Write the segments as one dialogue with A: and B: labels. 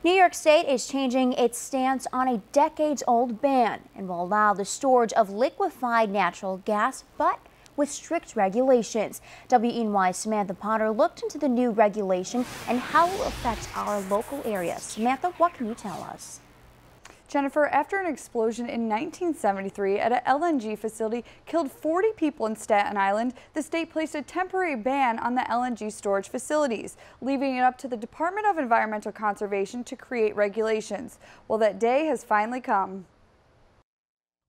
A: New York State is changing its stance on a decades-old ban and will allow the storage of liquefied natural gas, but with strict regulations. WENY's Samantha Potter looked into the new regulation and how it will affect our local area. Samantha, what can you tell us?
B: Jennifer, after an explosion in 1973 at an LNG facility killed 40 people in Staten Island, the state placed a temporary ban on the LNG storage facilities, leaving it up to the Department of Environmental Conservation to create regulations. Well, that day has finally come.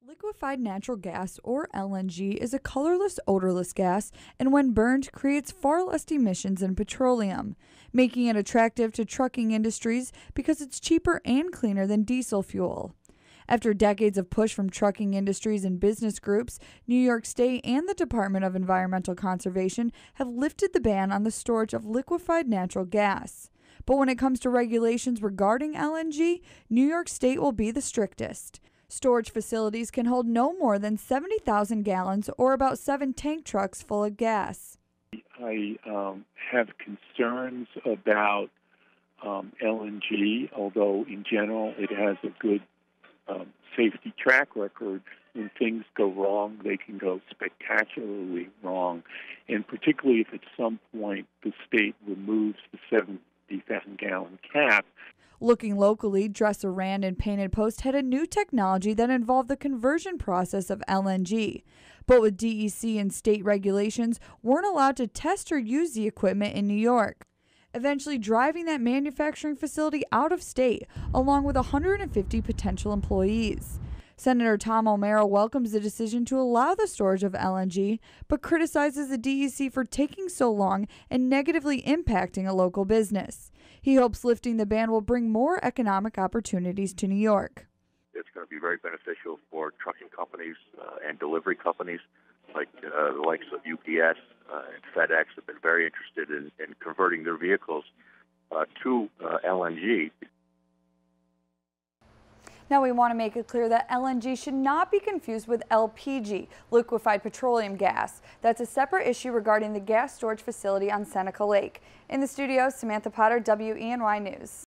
B: Liquefied natural gas, or LNG, is a colorless, odorless gas, and when burned, creates far less emissions than petroleum, making it attractive to trucking industries because it's cheaper and cleaner than diesel fuel. After decades of push from trucking industries and business groups, New York State and the Department of Environmental Conservation have lifted the ban on the storage of liquefied natural gas. But when it comes to regulations regarding LNG, New York State will be the strictest. Storage facilities can hold no more than 70,000 gallons or about 7 tank trucks full of gas.
C: I have concerns about LNG, although in general it has a good safety track record. When things go wrong, they can go spectacularly wrong, and particularly if at some point the state removes the 70,000-gallon cap.
B: Looking locally, Dresser Rand and Painted Post had a new technology that involved the conversion process of LNG. But with DEC and state regulations, weren't allowed to test or use the equipment in New York, eventually driving that manufacturing facility out of state, along with 150 potential employees. Senator Tom O'Mara welcomes the decision to allow the storage of LNG, but criticizes the DEC for taking so long and negatively impacting a local business. He hopes lifting the ban will bring more economic opportunities to New York.
D: It's going to be very beneficial for trucking companies and delivery companies like the likes of UPS and FedEx have been very interested in converting their vehicles to LNG.
B: Now we want to make it clear that LNG should not be confused with LPG, liquefied petroleum gas. That's a separate issue regarding the gas storage facility on Seneca Lake. In the studio, Samantha Potter, WENY News.